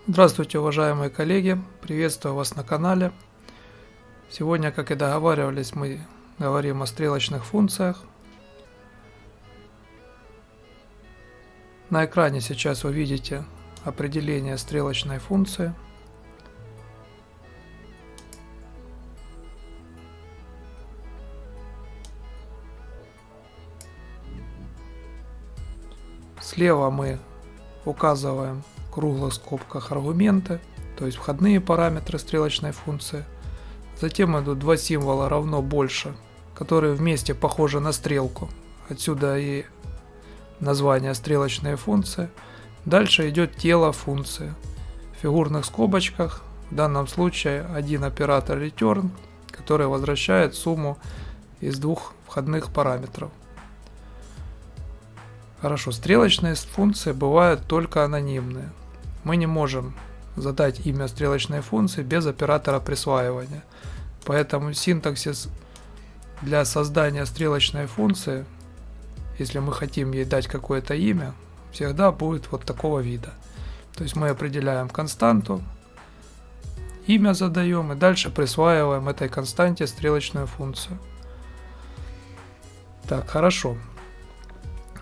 Здравствуйте, уважаемые коллеги! Приветствую вас на канале. Сегодня, как и договаривались, мы говорим о стрелочных функциях. На экране сейчас вы видите определение стрелочной функции. Слева мы указываем в круглых скобках аргументы, то есть входные параметры стрелочной функции. Затем идут два символа равно больше, которые вместе похожи на стрелку. Отсюда и название стрелочной функции. Дальше идет тело функции. В фигурных скобочках в данном случае один оператор return, который возвращает сумму из двух входных параметров. Хорошо, стрелочные функции бывают только анонимные. Мы не можем задать имя стрелочной функции без оператора присваивания. Поэтому синтаксис для создания стрелочной функции, если мы хотим ей дать какое-то имя, всегда будет вот такого вида. То есть мы определяем константу, имя задаем и дальше присваиваем этой константе стрелочную функцию. Так, хорошо.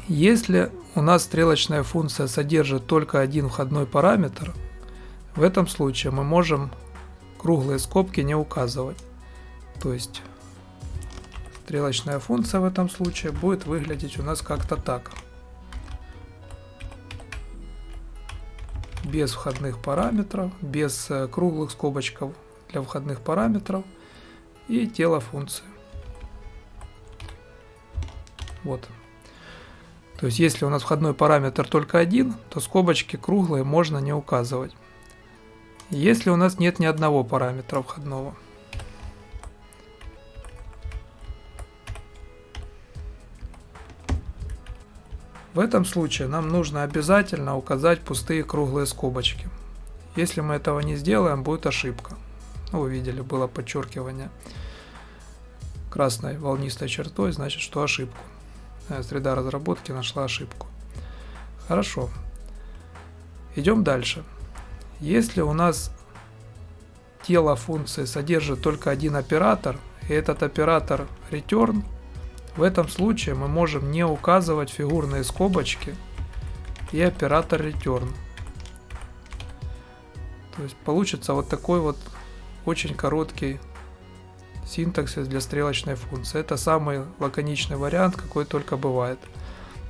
Если у нас стрелочная функция содержит только один входной параметр, в этом случае мы можем круглые скобки не указывать. То есть стрелочная функция в этом случае будет выглядеть у нас как-то так. Без входных параметров, без круглых скобочков для входных параметров и тело функции. Вот. То есть если у нас входной параметр только один, то скобочки круглые можно не указывать. Если у нас нет ни одного параметра входного. В этом случае нам нужно обязательно указать пустые круглые скобочки. Если мы этого не сделаем, будет ошибка. Вы видели, было подчеркивание красной волнистой чертой, значит, что ошибку. Среда разработки нашла ошибку. Хорошо. Идем дальше. Если у нас тело функции содержит только один оператор, и этот оператор return, в этом случае мы можем не указывать фигурные скобочки и оператор return. То есть получится вот такой вот очень короткий синтаксис для стрелочной функции. Это самый лаконичный вариант, какой только бывает.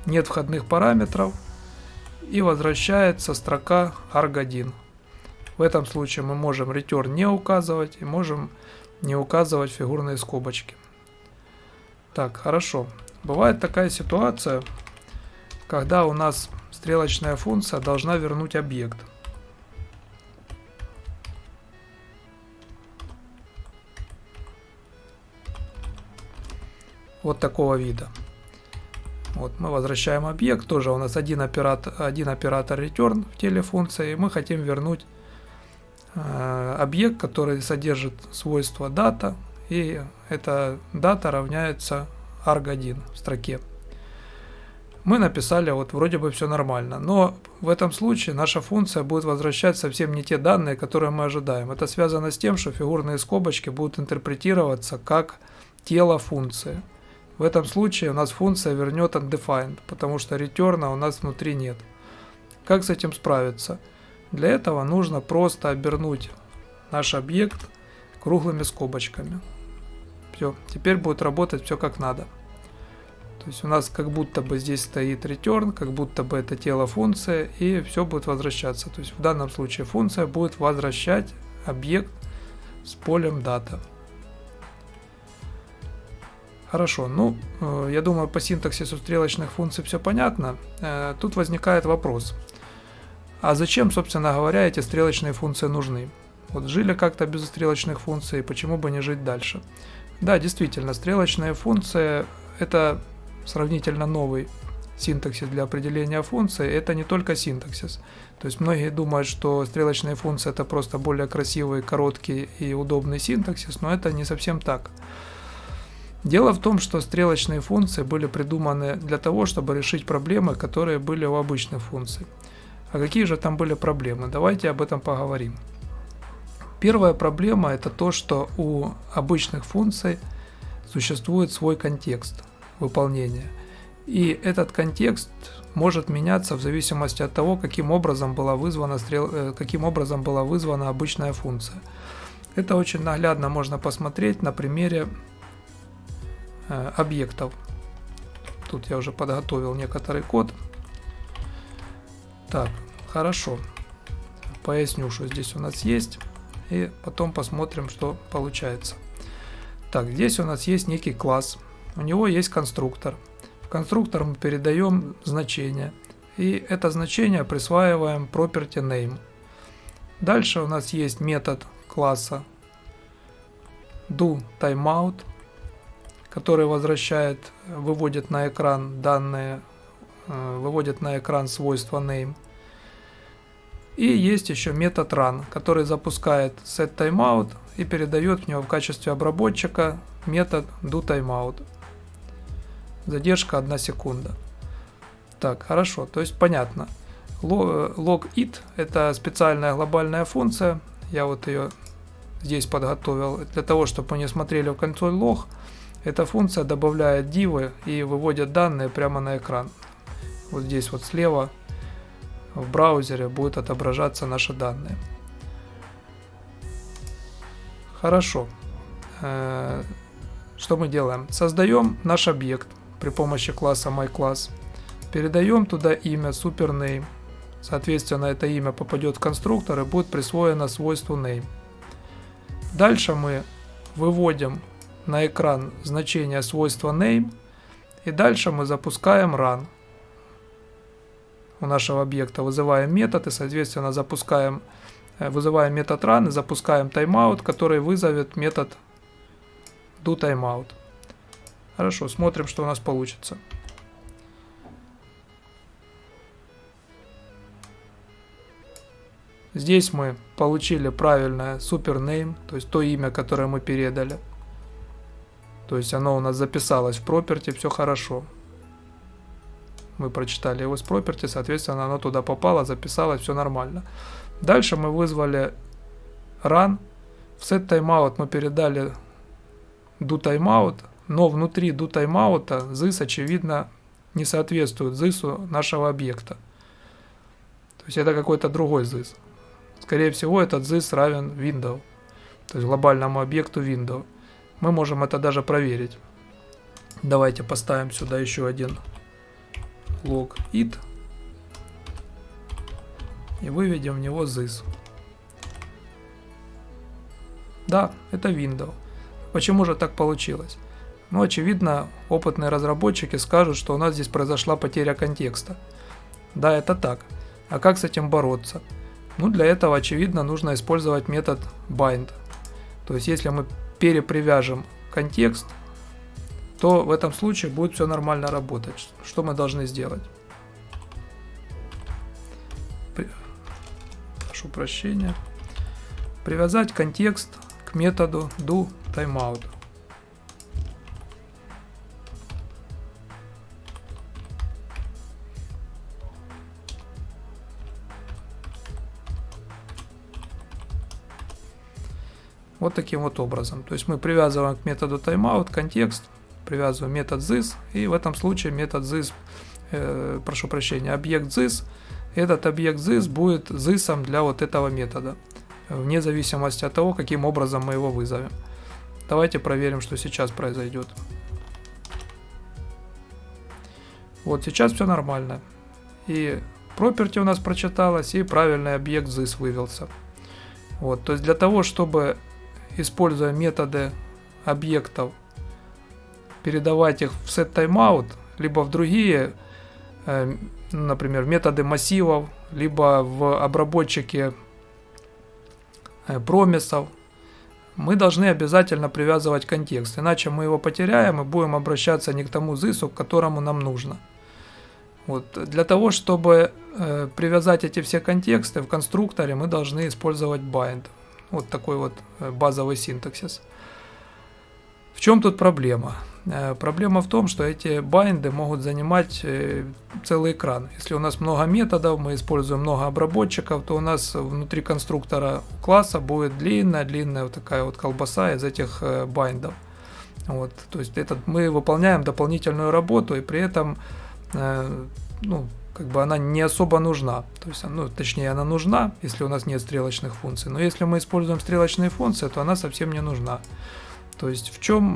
Нет входных параметров и возвращается строка arg1. В этом случае мы можем return не указывать и можем не указывать фигурные скобочки. Так, хорошо. Бывает такая ситуация, когда у нас стрелочная функция должна вернуть объект. Вот такого вида. Вот мы возвращаем объект, тоже у нас один оператор return в теле функции, и мы хотим вернуть объект, который содержит свойство data, и эта дата равняется arg1 в строке. Мы написали, вот вроде бы все нормально, но в этом случае наша функция будет возвращать совсем не те данные, которые мы ожидаем. Это связано с тем, что фигурные скобочки будут интерпретироваться как тело функции. В этом случае у нас функция вернет undefined, потому что return у нас внутри нет. Как с этим справиться? Для этого нужно просто обернуть наш объект круглыми скобочками. Все, теперь будет работать все как надо. То есть у нас как будто бы здесь стоит return, как будто бы это тело функции, и все будет возвращаться. То есть в данном случае функция будет возвращать объект с полем data. Хорошо, ну, я думаю, по синтаксису стрелочных функций все понятно. Тут возникает вопрос. А зачем, собственно говоря, эти стрелочные функции нужны? Вот жили как-то без стрелочных функций, почему бы не жить дальше? Да, действительно, стрелочные функции – это сравнительно новый синтаксис для определения функций. Это не только синтаксис. То есть многие думают, что стрелочные функции – это просто более красивый, короткий и удобный синтаксис, но это не совсем так. Дело в том, что стрелочные функции были придуманы для того, чтобы решить проблемы, которые были у обычных функций. А какие же там были проблемы? Давайте об этом поговорим. Первая проблема — это то, что у обычных функций существует свой контекст выполнения. И этот контекст может меняться в зависимости от того, каким образом была вызвана обычная функция. Это очень наглядно можно посмотреть на примере объектов. Тут я уже подготовил некоторый код. Так, хорошо. Поясню, что здесь у нас есть, и потом посмотрим, что получается. Так, здесь у нас есть некий класс. У него есть конструктор. В конструктор мы передаем значение, и это значение присваиваем property name. Дальше у нас есть метод класса doTimeout, который выводит на экран данные, выводит на экран свойство name. И есть еще метод run, который запускает setTimeout и передает в него в качестве обработчика метод doTimeout. Задержка 1 секунда. Так, хорошо, то есть понятно. Logit — это специальная глобальная функция. Я вот ее здесь подготовил для того, чтобы вы не смотрели в консоль log. Эта функция добавляет дивы и выводит данные прямо на экран. Вот здесь вот слева в браузере будут отображаться наши данные. Хорошо. Что мы делаем? Создаем наш объект при помощи класса myClass. Передаем туда имя supername. Соответственно, это имя попадет в конструктор и будет присвоено свойству name. Дальше мы выводим на экран значение свойства name. И дальше мы запускаем run. У нашего объекта вызываем метод и, соответственно, вызываем метод run и запускаем timeout, который вызовет метод doTimeout. Хорошо, смотрим, что у нас получится. Здесь мы получили правильное supername, то есть то имя, которое мы передали. То есть оно у нас записалось в property, все хорошо. Мы прочитали его с property, соответственно, оно туда попало, записалось, все нормально. Дальше мы вызвали run. В setTimeout мы передали doTimeout, но внутри doTimeout this, очевидно, не соответствует this нашего объекта. То есть это какой-то другой this. Скорее всего, этот this равен window, то есть глобальному объекту window. Мы можем это даже проверить. Давайте поставим сюда еще один logit и выведем в него this. Да, это window. Почему же так получилось? Ну, очевидно, опытные разработчики скажут, что у нас здесь произошла потеря контекста. Да, это так. А как с этим бороться? Ну, для этого, очевидно, нужно использовать метод bind. То есть, если мы перепривяжем контекст, то в этом случае будет все нормально работать. Что мы должны сделать? Прошу прощения. Привязать контекст к методу doTimeout. Вот таким вот образом. То есть мы привязываем к методу timeout контекст, привязываем метод this, и в этом случае метод this, объект this, этот объект this будет this для вот этого метода, вне зависимости от того, каким образом мы его вызовем. Давайте проверим, что сейчас произойдет. Вот сейчас все нормально. И property у нас прочиталось, и правильный объект this вывелся. Вот, то есть для того, чтобы, используя методы объектов, передавать их в setTimeout, либо в другие, например, методы массивов, либо в обработчике промисов, мы должны обязательно привязывать контекст, иначе мы его потеряем и будем обращаться не к тому this, к которому нам нужно. Вот. Для того, чтобы привязать эти все контексты в конструкторе, мы должны использовать bind. Вот такой вот базовый синтаксис. В чем тут проблема? Проблема в том, что эти байнды могут занимать целый экран. Если у нас много методов, мы используем много обработчиков, то у нас внутри конструктора класса будет длинная вот такая вот колбаса из этих байндов. Вот, то есть мы выполняем дополнительную работу, и при этом как бы она не особо нужна. То есть, точнее, она нужна, если у нас нет стрелочных функций. Но если мы используем стрелочные функции, то она совсем не нужна. То есть в чем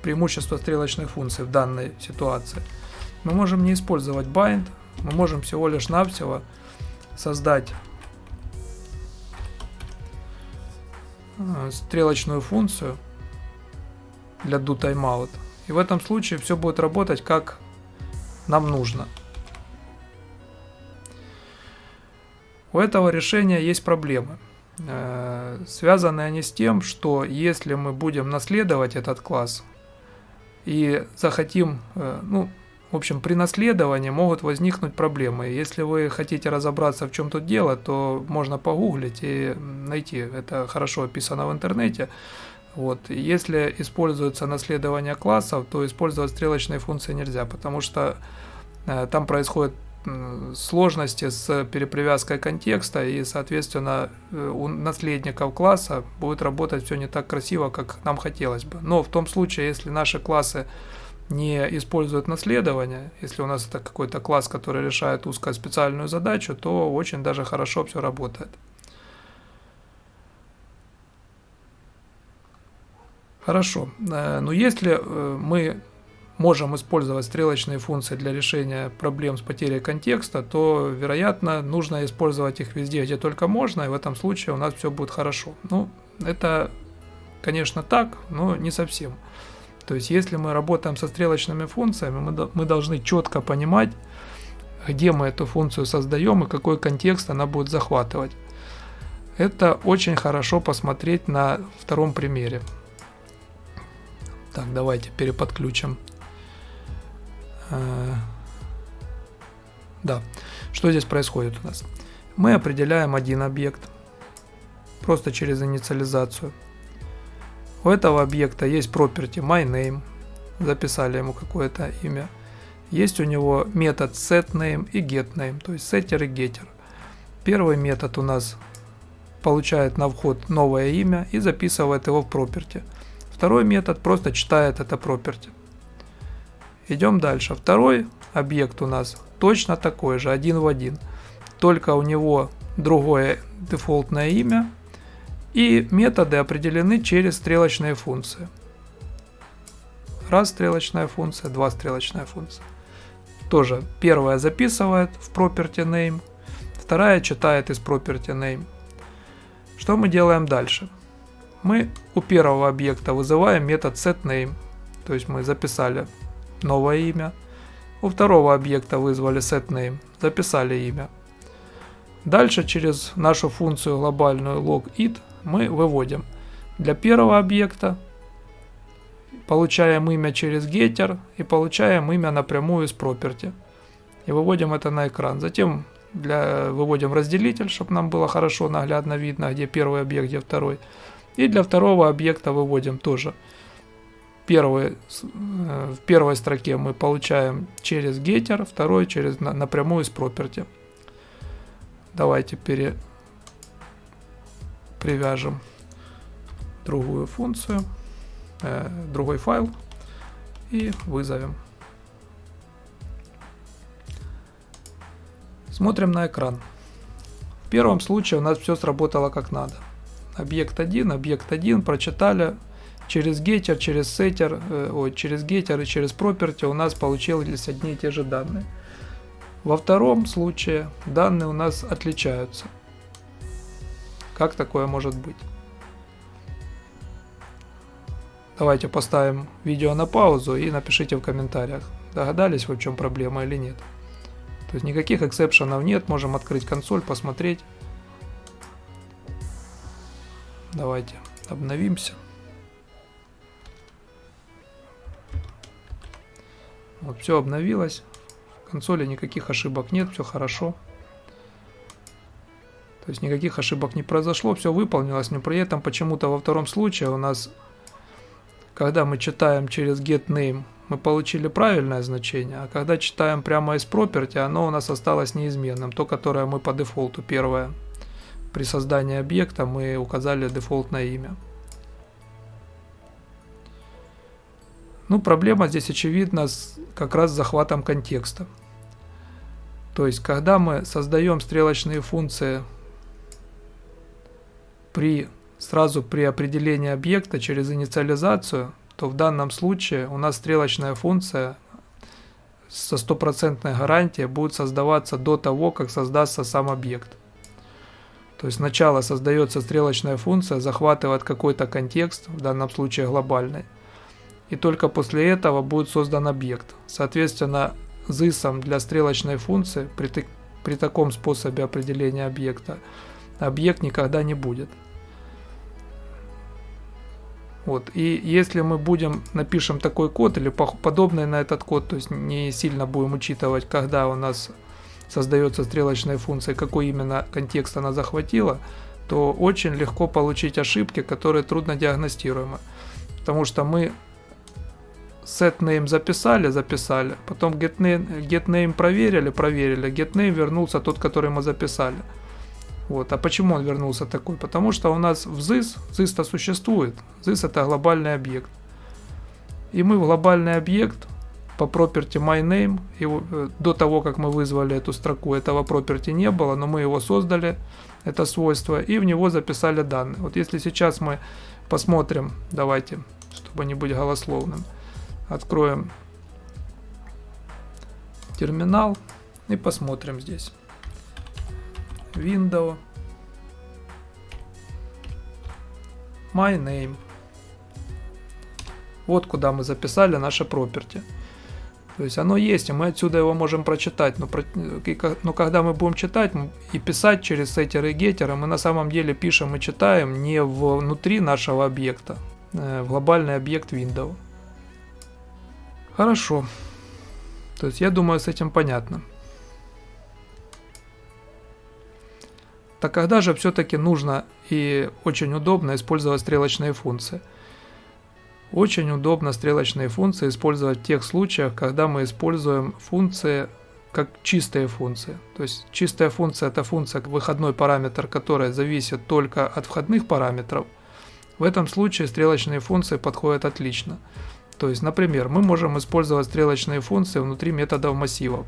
преимущество стрелочных функций в данной ситуации? Мы можем не использовать bind, мы можем всего лишь навсего создать стрелочную функцию для doTimeout. И в этом случае все будет работать как нам нужно. У этого решения есть проблемы. Связаны они с тем, что если мы будем наследовать этот класс и захотим, в общем, при наследовании могут возникнуть проблемы. Если вы хотите разобраться, в чем тут дело, то можно погуглить и найти. Это хорошо описано в интернете. Вот. Если используется наследование классов, то использовать стрелочные функции нельзя, потому что там происходят сложности с перепривязкой контекста, и, соответственно, у наследников класса будет работать все не так красиво, как нам хотелось бы. Но в том случае, если наши классы не используют наследование, если у нас это какой-то класс, который решает узкоспециальную задачу, то очень даже хорошо все работает. Хорошо, но если мы можем использовать стрелочные функции для решения проблем с потерей контекста, то, вероятно, нужно использовать их везде, где только можно, и в этом случае у нас все будет хорошо. Это, конечно, так, но не совсем. То есть, если мы работаем со стрелочными функциями, мы должны четко понимать, где мы эту функцию создаем и какой контекст она будет захватывать. Это очень хорошо посмотреть на втором примере. Так, давайте переподключим. Да, что здесь происходит у нас? Мы определяем один объект просто через инициализацию. У этого объекта есть property myName, записали ему какое-то имя. Есть у него метод setName и getName, то есть setter и getter. Первый метод у нас получает на вход новое имя и записывает его в property. Второй метод просто читает это property. Идем дальше. Второй объект у нас точно такой же, один в один. Только у него другое дефолтное имя. И методы определены через стрелочные функции. Раз стрелочная функция, два стрелочная функция. Тоже первая записывает в property name, вторая читает из property name. Что мы делаем дальше? Мы у первого объекта вызываем метод setName. То есть мы записали новое имя. У второго объекта вызвали setName, записали имя. Дальше через нашу функцию глобальную logit мы выводим. Для первого объекта получаем имя через getter и получаем имя напрямую из property. И выводим это на экран. Затем выводим разделитель, чтобы нам было хорошо наглядно видно, где первый объект, где второй. И для второго объекта выводим тоже. В первой строке мы получаем через getter, второй через напрямую из property. Давайте привяжем другую функцию, другой файл и вызовем. Смотрим на экран. В первом случае у нас все сработало как надо. Объект 1 прочитали. Через getter, через setter, через getter и через property у нас получились одни и те же данные. Во втором случае данные у нас отличаются. Как такое может быть? Давайте поставим видео на паузу и напишите в комментариях, догадались вы, в чем проблема или нет. То есть никаких эксепшенов нет, можем открыть консоль, посмотреть. Давайте обновимся. Вот, все обновилось. В консоли никаких ошибок нет, все хорошо. То есть никаких ошибок не произошло, все выполнилось, но при этом почему-то во втором случае у нас когда мы читаем через getName, мы получили правильное значение, а когда читаем прямо из property, оно у нас осталось неизменным, то, которое мы по дефолту первое. При создании объекта мы указали дефолтное имя. Ну, проблема здесь очевидна как раз с захватом контекста. То есть, когда мы создаем стрелочные функции сразу при определении объекта через инициализацию, то в данном случае у нас стрелочная функция со 100% гарантией будет создаваться до того, как создастся сам объект. То есть сначала создается стрелочная функция, захватывает какой-то контекст, в данном случае глобальный, и только после этого будет создан объект. Соответственно, this для стрелочной функции при таком способе определения объекта объект никогда не будет. Вот. И если мы напишем такой код или подобный на этот код, то есть не сильно будем учитывать, когда у нас создается стрелочная функция, какой именно контекст она захватила, то очень легко получить ошибки, которые трудно диагностируемы. Потому что мы setName записали, потом getName проверили, getName вернулся тот, который мы записали. Вот. А почему он вернулся такой? Потому что у нас в this-то существует. This это глобальный объект. И мы в глобальный объект по property myName, до того, как мы вызвали эту строку, этого property не было, но мы его создали, это свойство, и в него записали данные. Вот если сейчас мы посмотрим, давайте, чтобы не быть голословным, откроем терминал и посмотрим здесь. Window, myName. Вот куда мы записали наше property. То есть оно есть, и мы отсюда его можем прочитать. Но когда мы будем читать и писать через сеттеры и геттеры, мы на самом деле пишем и читаем не внутри нашего объекта, в глобальный объект window. Хорошо. То есть я думаю, с этим понятно. Так когда же все-таки нужно и очень удобно использовать стрелочные функции? Очень удобно стрелочные функции использовать в тех случаях, когда мы используем функции как чистые функции. То есть чистая функция — это функция, выходной параметр, которая зависит только от входных параметров. В этом случае стрелочные функции подходят отлично. То есть, например, мы можем использовать стрелочные функции внутри методов массивов.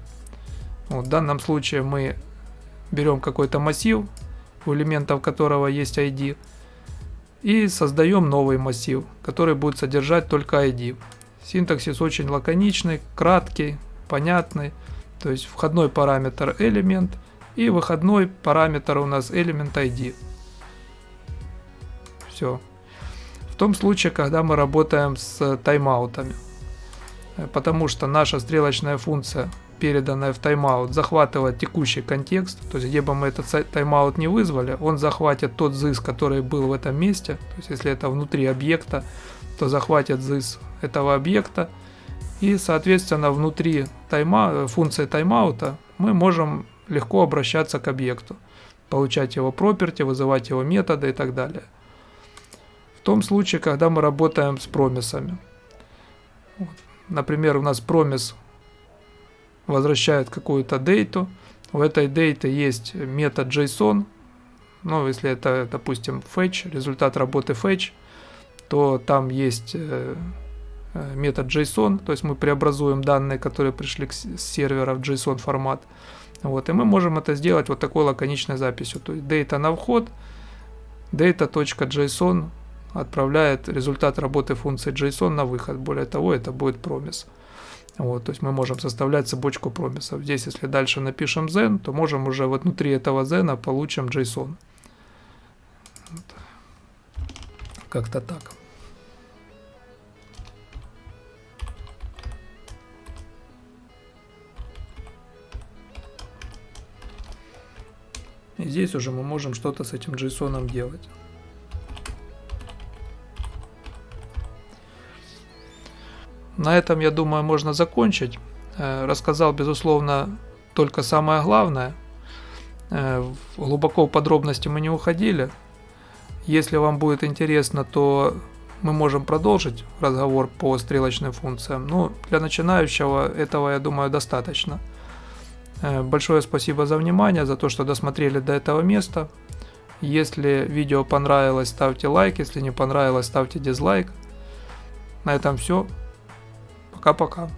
Вот, в данном случае мы берем какой-то массив, у элементов которого есть ID, и создаем новый массив, который будет содержать только ID. Синтаксис очень лаконичный, краткий, понятный. То есть входной параметр элемент и выходной параметр у нас элемент ID. Все. В том случае, когда мы работаем с тайм-аутами. Потому что наша стрелочная функция, переданная в тайм-аут, захватывает текущий контекст. То есть где бы мы этот тайм-аут не вызвали, он захватит тот this, который был в этом месте. То есть если это внутри объекта, то захватит this этого объекта. И соответственно внутри функции тайм-аута мы можем легко обращаться к объекту. Получать его property, вызывать его методы и так далее. В том случае, когда мы работаем с промисами. Вот. Например, у нас промис возвращает какую-то дейту. В этой дейте есть метод JSON. Ну, если это, допустим, fetch, результат работы fetch, то там есть метод JSON. То есть мы преобразуем данные, которые пришли с сервера в JSON формат. Вот, и мы можем это сделать вот такой лаконичной записью. То есть data на вход, data.json отправляет результат работы функции JSON на выход. Более того, это будет промис. Вот, то есть мы можем составлять цепочку промисов. Здесь, если дальше напишем then, то можем уже вот внутри этого then получим JSON. Вот. Как-то так. И здесь уже мы можем что-то с этим JSON делать. На этом, я думаю, можно закончить. Рассказал, безусловно, только самое главное. Глубоко в подробности мы не уходили. Если вам будет интересно, то мы можем продолжить разговор по стрелочным функциям. Но для начинающего этого, я думаю, достаточно. Большое спасибо за внимание, за то, что досмотрели до этого места. Если видео понравилось, ставьте лайк. Если не понравилось, ставьте дизлайк. На этом все. Пока-пока.